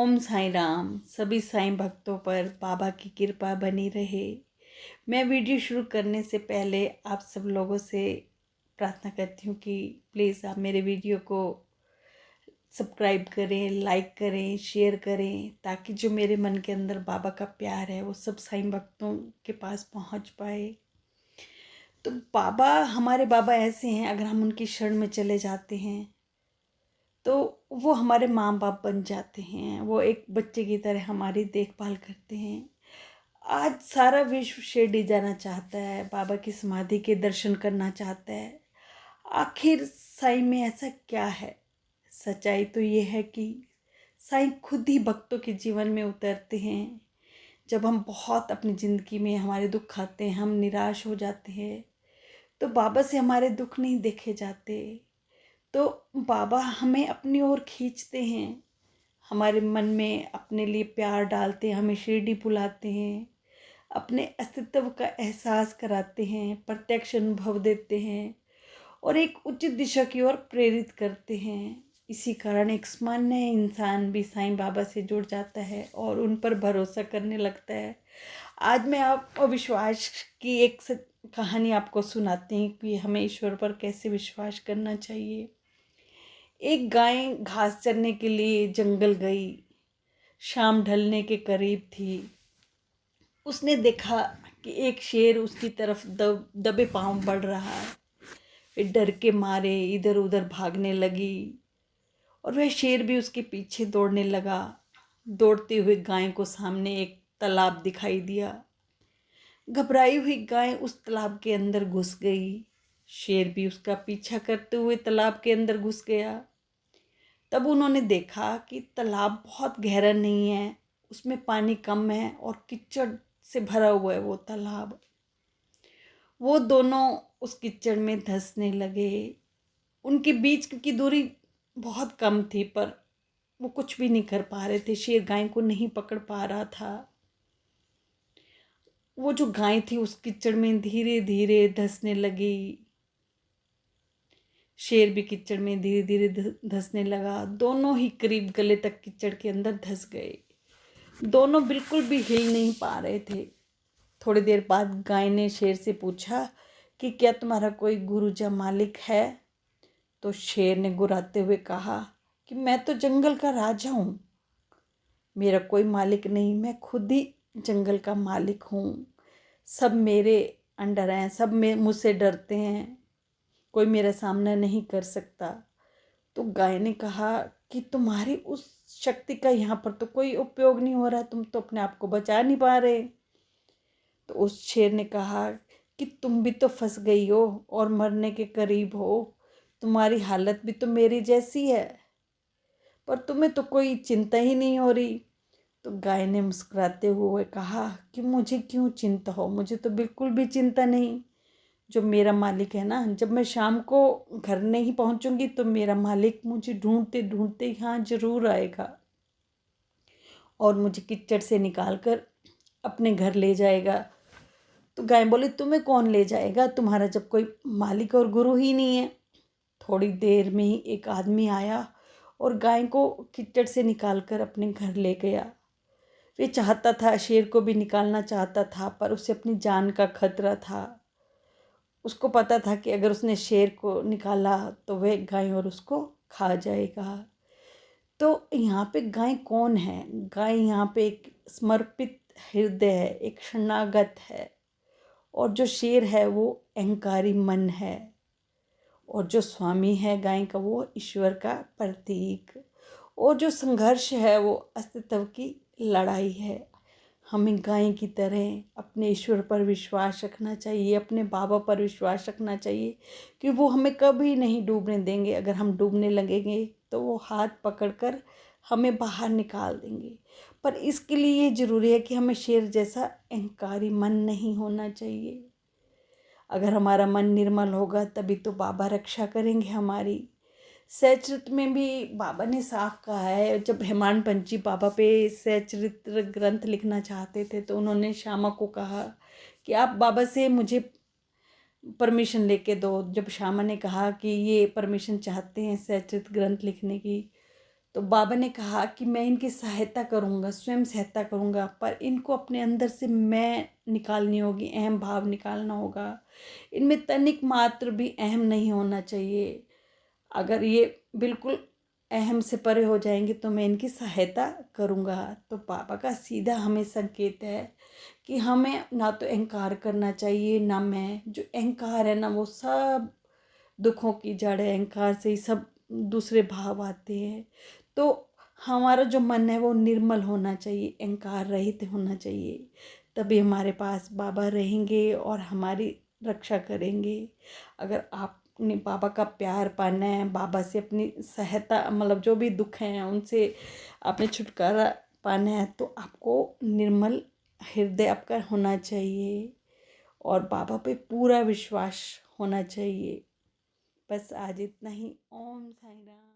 ओम साईं राम। सभी साईं भक्तों पर बाबा की कृपा बनी रहे। मैं वीडियो शुरू करने से पहले आप सब लोगों से प्रार्थना करती हूँ कि प्लीज़ आप मेरे वीडियो को सब्सक्राइब करें, लाइक करें, शेयर करें, ताकि जो मेरे मन के अंदर बाबा का प्यार है वो सब साईं भक्तों के पास पहुँच पाए। तो हमारे बाबा ऐसे हैं, अगर हम उनकी शरण में चले जाते हैं तो वो हमारे माँ बाप बन जाते हैं। वो एक बच्चे की तरह हमारी देखभाल करते हैं। आज सारा विश्व शिरडी जाना चाहता है, बाबा की समाधि के दर्शन करना चाहता है। आखिर साईं में ऐसा क्या है? सच्चाई तो ये है कि साईं खुद ही भक्तों के जीवन में उतरते हैं। जब हम बहुत अपनी ज़िंदगी में हमारे दुख आते हैं, हम निराश हो जाते हैं, तो बाबा से हमारे दुख नहीं देखे जाते। तो बाबा हमें अपनी ओर खींचते हैं, हमारे मन में अपने लिए प्यार डालते हैं, हमें शिरडी बुलाते हैं, अपने अस्तित्व का एहसास कराते हैं, प्रत्यक्ष अनुभव देते हैं और एक उचित दिशा की ओर प्रेरित करते हैं। इसी कारण एक सामान्य इंसान भी साईं बाबा से जुड़ जाता है और उन पर भरोसा करने लगता है। आज मैं आपको विश्वास की एक कहानी आपको सुनाती हूँ कि हमें ईश्वर पर कैसे विश्वास करना चाहिए। एक गाय घास चरने के लिए जंगल गई। शाम ढलने के करीब थी। उसने देखा कि एक शेर उसकी तरफ दबे पांव बढ़ रहा है। वे डर के मारे इधर उधर भागने लगी और वह शेर भी उसके पीछे दौड़ने लगा। दौड़ते हुए गाय को सामने एक तालाब दिखाई दिया। घबराई हुई गाय उस तालाब के अंदर घुस गई। शेर भी उसका पीछा करते हुए तालाब के अंदर घुस गया। तब उन्होंने देखा कि तालाब बहुत गहरा नहीं है, उसमें पानी कम है और कीचड़ से भरा हुआ है वो तालाब। वो दोनों उस कीचड़ में धंसने लगे। उनके बीच की दूरी बहुत कम थी, पर वो कुछ भी नहीं कर पा रहे थे। शेर गाय को नहीं पकड़ पा रहा था। वो जो गाय थी उस कीचड़ में धीरे धीरे धंसने लगी। शेर भी कीचड़ में धीरे धीरे धंसने लगा। दोनों ही करीब गले तक कीचड़ के अंदर धंस गए। दोनों बिल्कुल भी हिल नहीं पा रहे थे। थोड़ी देर बाद गाय ने शेर से पूछा कि क्या तुम्हारा कोई गुरु या मालिक है? तो शेर ने गुर्राते हुए कहा कि मैं तो जंगल का राजा हूँ, मेरा कोई मालिक नहीं, मैं खुद ही जंगल का मालिक हूँ। सब मेरे अंडर हैं, सब मुझसे डरते हैं, कोई मेरा सामना नहीं कर सकता। तो गाय ने कहा कि तुम्हारी उस शक्ति का यहाँ पर तो कोई उपयोग नहीं हो रहा, तुम तो अपने आप को बचा नहीं पा रहे। तो उस शेर ने कहा कि तुम भी तो फंस गई हो और मरने के करीब हो। तुम्हारी हालत भी तो मेरी जैसी है, पर तुम्हें तो कोई चिंता ही नहीं हो रही। तो गाय ने मुस्कुराते हुए कहा कि मुझे क्यों चिंता हो, मुझे तो बिल्कुल भी चिंता नहीं। जो मेरा मालिक है ना, जब मैं शाम को घर नहीं पहुंचूंगी तो मेरा मालिक मुझे ढूंढते ढूंढते यहाँ जरूर आएगा और मुझे कीचड़ से निकाल कर अपने घर ले जाएगा। तो गाय बोली तुम्हें कौन ले जाएगा, तुम्हारा जब कोई मालिक और गुरु ही नहीं है। थोड़ी देर में ही एक आदमी आया और गाय को कीचड़ से निकाल कर अपने घर ले गया। वे चाहता था, शेर को भी निकालना चाहता था, पर उसे अपनी जान का खतरा था। उसको पता था कि अगर उसने शेर को निकाला तो वह गाय और उसको खा जाएगा। तो यहाँ पे गाय कौन है? गाय यहाँ पे एक समर्पित हृदय है, एक शरणागत है। और जो शेर है वो अहंकारी मन है। और जो स्वामी है गाय का वो ईश्वर का प्रतीक। और जो संघर्ष है वो अस्तित्व की लड़ाई है। हमें गाय की तरह अपने ईश्वर पर विश्वास रखना चाहिए, अपने बाबा पर विश्वास रखना चाहिए कि वो हमें कभी नहीं डूबने देंगे। अगर हम डूबने लगेंगे तो वो हाथ पकड़कर हमें बाहर निकाल देंगे। पर इसके लिए ये ज़रूरी है कि हमें शेर जैसा अहंकारी मन नहीं होना चाहिए। अगर हमारा मन निर्मल होगा तभी तो बाबा रक्षा करेंगे हमारी। सचरित में भी बाबा ने साफ कहा है, जब हेमाड पंची बाबा पे सचरित्र ग्रंथ लिखना चाहते थे तो उन्होंने श्यामा को कहा कि आप बाबा से मुझे परमिशन लेके दो। जब श्यामा ने कहा कि ये परमिशन चाहते हैं सचरित्र ग्रंथ लिखने की, तो बाबा ने कहा कि मैं इनकी सहायता करूँगा, स्वयं सहायता करूँगा, पर इनको अपने अंदर से मैं निकालनी होगी, अहम भाव निकालना होगा। इनमें तनिक मात्र भी अहम नहीं होना चाहिए। अगर ये बिल्कुल अहम से परे हो जाएंगे तो मैं इनकी सहायता करूँगा। तो बाबा का सीधा हमें संकेत है कि हमें ना तो अहंकार करना चाहिए, ना मैं। जो अहंकार है ना, वो सब दुखों की जड़ है। अहंकार से ही सब दूसरे भाव आते हैं। तो हमारा जो मन है वो निर्मल होना चाहिए, अहंकार रहित होना चाहिए। तभी हमारे पास बाबा रहेंगे और हमारी रक्षा करेंगे। अगर आपने बाबा का प्यार पाना है, बाबा से अपनी सहायता, मतलब जो भी दुख हैं उनसे आपने छुटकारा पाना है, तो आपको निर्मल हृदय आपका होना चाहिए और बाबा पे पूरा विश्वास होना चाहिए। बस आज इतना ही। ओम साई राम।